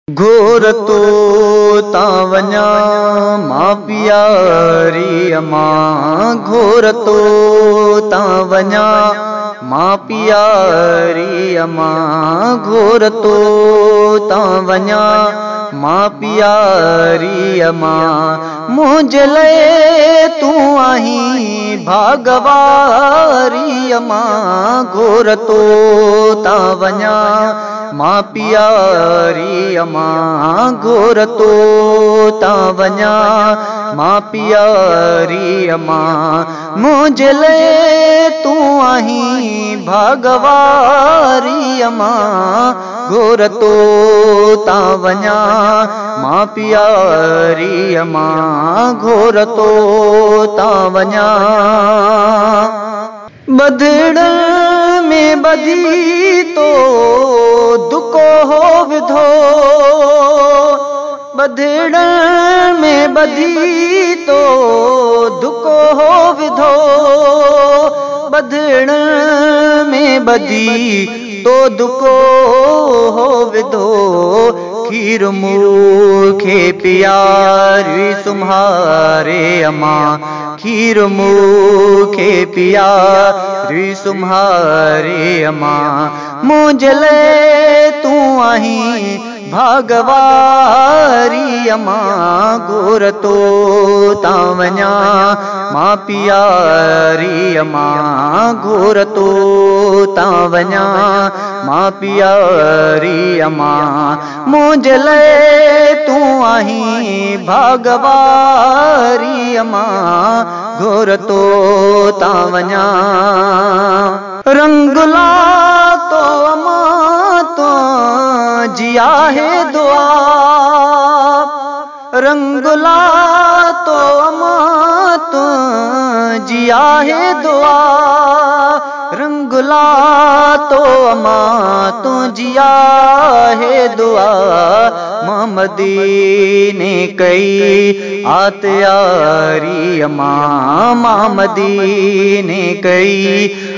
घोर तो तावन्या मां पियारी अमां, घोर तो तावन्या मां पियारी अमां, घोर तो तावन्या मां पियारी अमां। मुंहिंजे लाइ तूं आहीं भागवारी अमां, घोर तो तावन्या मां पियारी अमां, घोर तो तावन्या मां पियारी अमां। मुंहिंजे लाइ तूं आहीं भागवारी अमां, घोर तो तावन्या मां पियारी अमां, घोर तो तावन्या। बधड़ में बधी तो दुको हो विधो, बधड़ में बधी तो दुको हो विधो, बधड़ में बधी तो दुको हो विधो। खीर मूंखे पियारी सुम्हारे अमां, खीर मूंखे पियारी सुम्हारे अमां। मुंहिंजे लाइ तूं आहीं भागवारी अमां, घोर तो तावन्या मां पियारी अमां, घोर तो तावन्या मां पियारी अमां। मुंहिंजे लाइ तूं आहीं भागवारी अमां, घोर तो तावन्या। रंगला तो अमां तो जिया है दुआ, रंगला तो अमां तो जिया है दुआ, रंगला तो अमां तो जिया है दुआ। मोहम्मदी ने कई आतयारी अमां, मोहम्मदी ने कई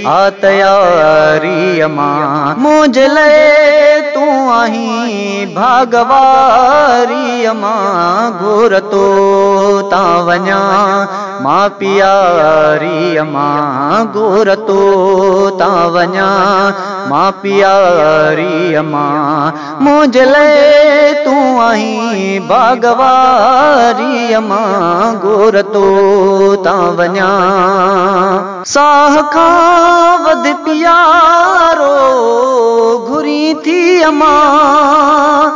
आतयारी अमां। मुंहिंजे लाइ तूं आहीं भागवारी अमां, घोर तो तावन्या मां पियारी अमां, घोर तो तावन्या मां पियारी अमां। मुंहिंजे लाइ तूं आहीं भागवारी अमां, घोर तो तावन्या। साह खां वध पियारो घुरी थी अमां,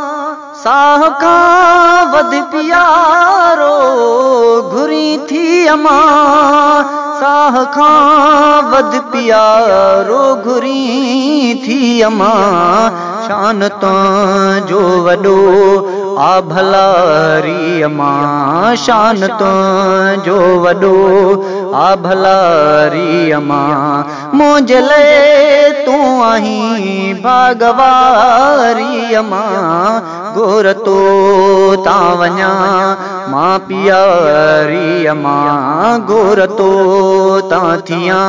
साह खां वध पियारो घुरी थी अमां, साह खां वध पियारो घुरी थी अमां। शान तुंहिंजो वॾो आ भलारी अमां, शान तुंहिंजो वॾो आ भलारी अमां। मुंहिंजे लाइ तूं आहीं भागवारी अमां, घोर तो तावन्या मां पियारी अमां, घोर तो ताथिया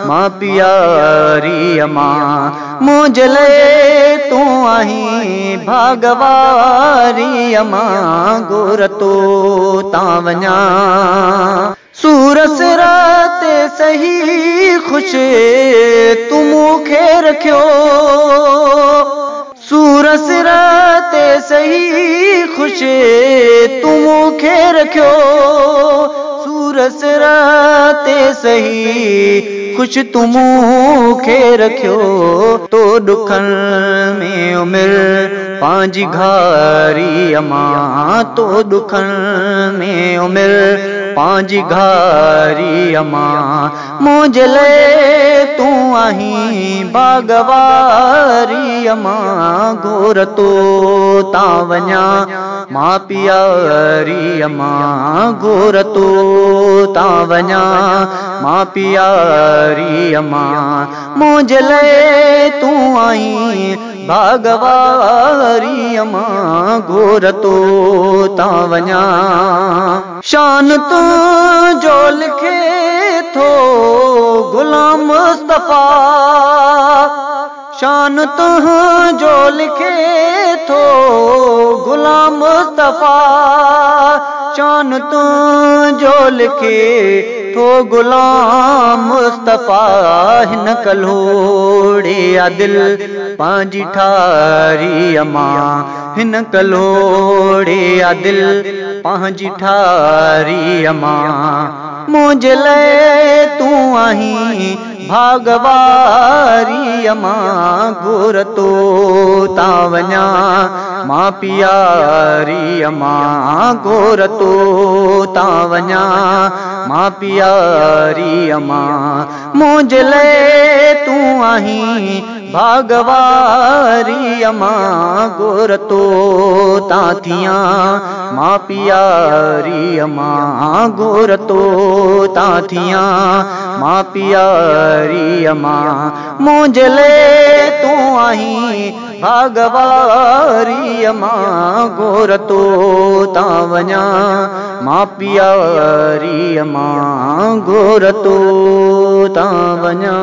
मां पियारी अमां। मुंहिंजे लाइ तूं आहीं भागवारी अमां, घोर तो तावन्या। सूर सिर ते सही ख़ुशि तूं मूंखे रखियो, सूर सिर ते सही ख़ुशि तूं मूंखे रखियो, सूर सिर ते सही ख़ुशि तूं मूंखे रखियो। तो ॾुखनि में उमिरि पंहिंजी घारी अमां, तो ॾुखनि में उमिरि पंहिंजी घारी अमां। मुंहिंजे लाइ तूं आहीं भागवारी अमां, घोर तो तावन्या मां पियारी अमां, घोर तो तावन्या मां पियारी अमां। मुंहिंजे लाइ तूं आहीं भागवारी अमां, घोर तो तावन्या। शान तुंहिंजो लिखे थो गुलाम मुस्तफा, शान तुंहिंजो लिखे थो गुलाम मुस्तफा शान तुंहिंजो लिखे थो गुलाम मुस्तफा हिन कलोड़े दिल पंहिंजी ठारी अमां हिन कलोड़े दिल पंहिंजी ठारी अमां मुंहिंजे लाइ तूं आहीं भागवारी अमां गुर तो ता वञा मां पियारी अमां गुर तो ता वञा मां पियारी अमां मुंहिंजे लाइ तूं आहीं भागवारी अमां गुर तो ता थियां मां पियारी अमां गुर तो ता थियां मां पियारी अमां मुंहिंजे लाइ तूं आहीं भागवारी अमां गुर तो ता वञा मां पियारी अमां गुर तो ता वञा।